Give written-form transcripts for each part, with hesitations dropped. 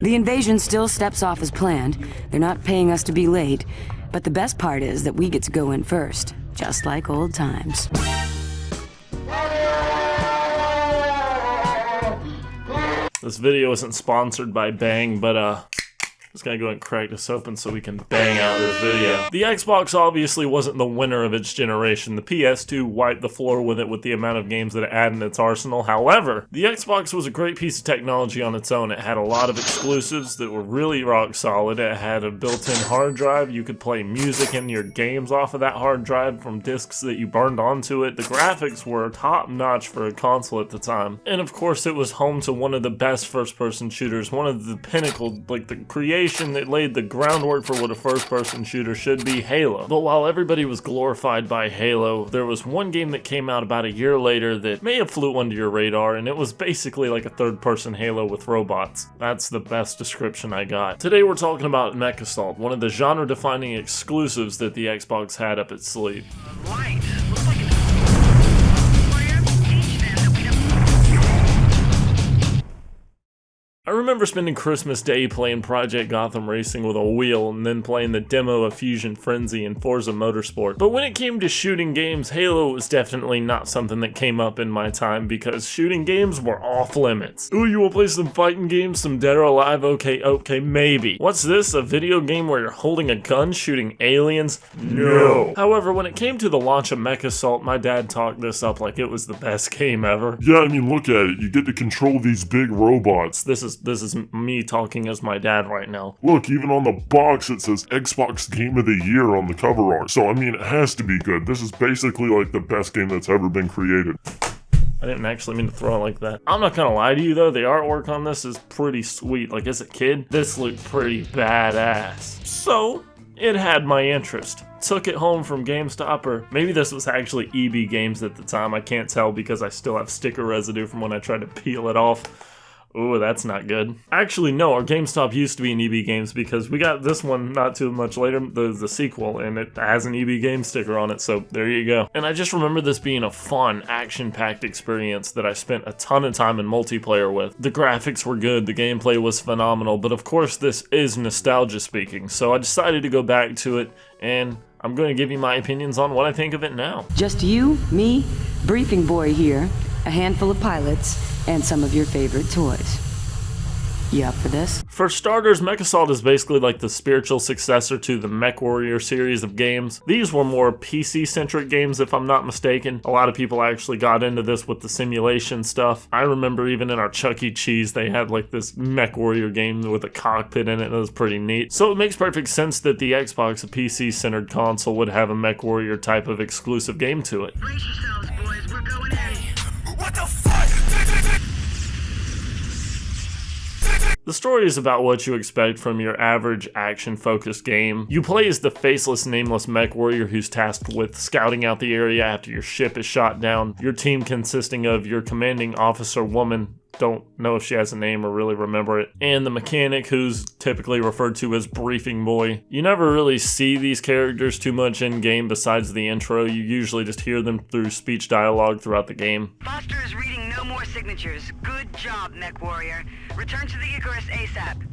The invasion still steps off as planned. They're not paying us to be late, but the best part is that we get to go in first, just like old times. This video isn't sponsored by Bang, but just gotta go ahead and crack this open so we can bang out this video. The Xbox obviously wasn't the winner of its generation. The PS2 wiped the floor with it with the amount of games that it had in its arsenal. However, the Xbox was a great piece of technology on its own. It had a lot of exclusives that were really rock solid. It had a built-in hard drive. You could play music in your games off of that hard drive from discs that you burned onto it. The graphics were top-notch for a console at the time. And of course, it was home to one of the best first-person shooters, one of the pinnacle, like the creation that laid the groundwork for what a first-person shooter should be, Halo. But while everybody was glorified by Halo, there was one game that came out about a year later that may have flew under your radar, and it was basically like a third-person Halo with robots. That's the best description I got. Today we're talking about MechAssault, one of the genre-defining exclusives that the Xbox had up its sleeve. Right. Looks like it's I remember spending Christmas Day playing Project Gotham Racing with a wheel and then playing the demo of Fusion Frenzy and Forza Motorsport. But when it came to shooting games, Halo was definitely not something that came up in my time because shooting games were off limits. Ooh, you wanna play some fighting games, some Dead or Alive? Okay, maybe. What's this, a video game where you're holding a gun shooting aliens? No. However, when it came to the launch of MechAssault, my dad talked this up like it was the best game ever. Yeah, I mean, look at it. You get to control these big robots. This is me talking as my dad right now. Look, even on the box it says Xbox Game of the Year on the cover art. So, I mean, it has to be good. This is basically like the best game that's ever been created. I didn't actually mean to throw it like that. I'm not gonna lie to you though, the artwork on this is pretty sweet. Like as a kid, this looked pretty badass. So, it had my interest. Took it home from GameStop, or maybe this was actually EB Games at the time. I can't tell because I still have sticker residue from when I tried to peel it off. Ooh, that's not good. Actually, no, our GameStop used to be an EB Games because we got this one not too much later, the sequel, and it has an EB Games sticker on it, so there you go. And I just remember this being a fun, action-packed experience that I spent a ton of time in multiplayer with. The graphics were good, the gameplay was phenomenal, but of course this is nostalgia speaking, so I decided to go back to it, and I'm going to give you my opinions on what I think of it now. Just you, me, briefing boy here, a handful of pilots, and some of your favorite toys. You up for this? For starters, MechAssault is basically like the spiritual successor to the MechWarrior series of games. These were more PC-centric games, if I'm not mistaken. A lot of people actually got into this with the simulation stuff. I remember even in our Chuck E. Cheese, they had like this MechWarrior game with a cockpit in it, and it was pretty neat. So it makes perfect sense that the Xbox, a PC-centered console, would have a MechWarrior type of exclusive game to it. brace yourselves, boys. We're going in. What the fuck? The story is about what you expect from your average action-focused game. You play as the faceless, nameless mech warrior who's tasked with scouting out the area after your ship is shot down. Your team consisting of your commanding officer woman, don't know if she has a name or really remember it, and the mechanic, who's typically referred to as Briefing Boy. You never really see these characters too much in-game besides the intro. You usually just hear them through speech dialogue throughout the game. Foster is reading no more signatures. Good job, Mech Warrior. Return to the Icarus ASAP.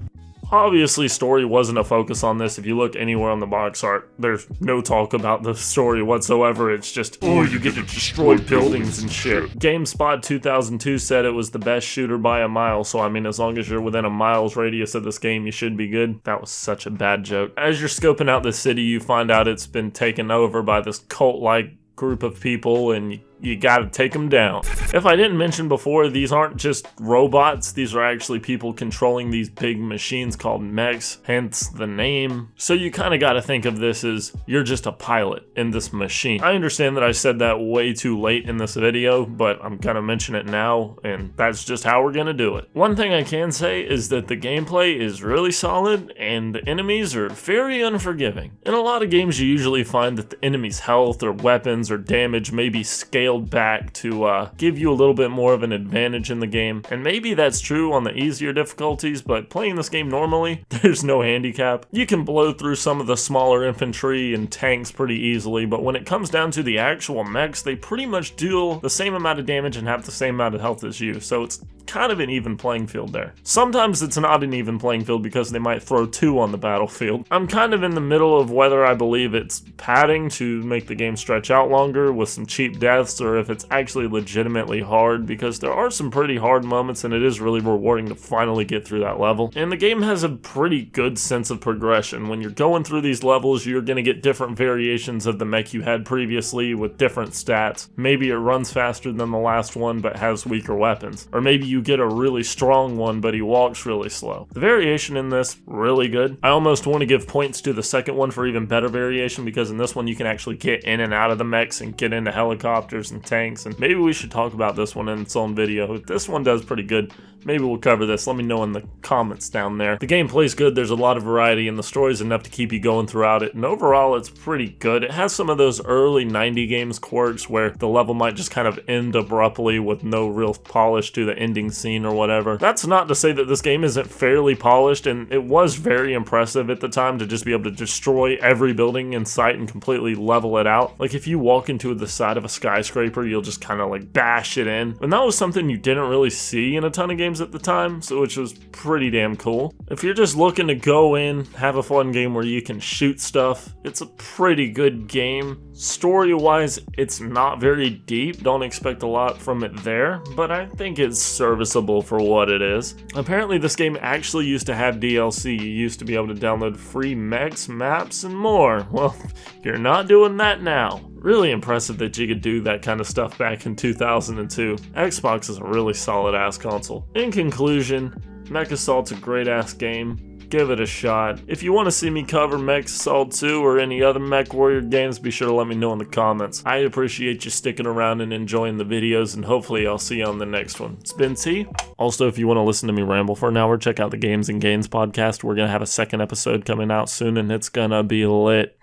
Obviously, story wasn't a focus on this. If you look anywhere on the box art, there's no talk about the story whatsoever. It's just, oh, you get to destroy buildings and shit. GameSpot 2002 said it was the best shooter by a mile, so I mean, as long as you're within a mile's radius of this game, you should be good. That was such a bad joke. As you're scoping out the city, you find out it's been taken over by this cult-like group of people, and you gotta take them down. If I didn't mention before, these aren't just robots, these are actually people controlling these big machines called mechs, hence the name. So you kinda gotta think of this as you're just a pilot in this machine. I understand that I said that way too late in this video, but I'm gonna mention it now, and that's just how we're gonna do it. One thing I can say is that the gameplay is really solid, and the enemies are very unforgiving. In a lot of games you usually find that the enemy's health or weapons or damage may be scaled back to give you a little bit more of an advantage in the game, and maybe that's true on the easier difficulties, but playing this game normally, there's no handicap. You can blow through some of the smaller infantry and tanks pretty easily, but when it comes down to the actual mechs, they pretty much deal the same amount of damage and have the same amount of health as you, so it's kind of an even playing field there. Sometimes it's not an even playing field because they might throw 2 on the battlefield. I'm kind of in the middle of whether I believe it's padding to make the game stretch out longer with some cheap deaths, or if it's actually legitimately hard, because there are some pretty hard moments and it is really rewarding to finally get through that level. And the game has a pretty good sense of progression. When you're going through these levels, you're going to get different variations of the mech you had previously with different stats. Maybe it runs faster than the last one but has weaker weapons. Or maybe you get a really strong one but he walks really slow. The variation in this, really good. I almost want to give points to the second one for even better variation, because in this one you can actually get in and out of the mechs and get into helicopters and tanks, and maybe we should talk about this one in its own video. If this one does pretty good, maybe we'll cover this. Let me know in the comments down there. The gameplay's good, there's a lot of variety, and the story's enough to keep you going throughout it, and overall it's pretty good. It has some of those early 90 games quirks where the level might just kind of end abruptly with no real polish to the ending scene or whatever. That's not to say that this game isn't fairly polished, and it was very impressive at the time to just be able to destroy every building in sight and completely level it out. Like if you walk into the side of a skyscraper, you'll just kind of like bash it in, and that was something you didn't really see in a ton of games at the time, so which was pretty damn cool. If you're just looking to go in, have a fun game where you can shoot stuff, it's a pretty good game. Story-wise, it's not very deep, don't expect a lot from it there, but I think it's serviceable for what it is. Apparently this game actually used to have DLC. You used to be able to download free mechs, maps, and more. Well, you're not doing that now. Really impressive that you could do that kind of stuff back in 2002. Xbox is a really solid ass console. In conclusion, MechAssault's a great ass game. Give it a shot. If you want to see me cover MechAssault 2 or any other MechWarrior games, be sure to let me know in the comments. I appreciate you sticking around and enjoying the videos, and hopefully I'll see you on the next one. It's been T. Also, if you want to listen to me ramble for an hour, check out the Games and Gains podcast. We're going to have a second episode coming out soon, and it's going to be lit.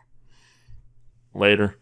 Later.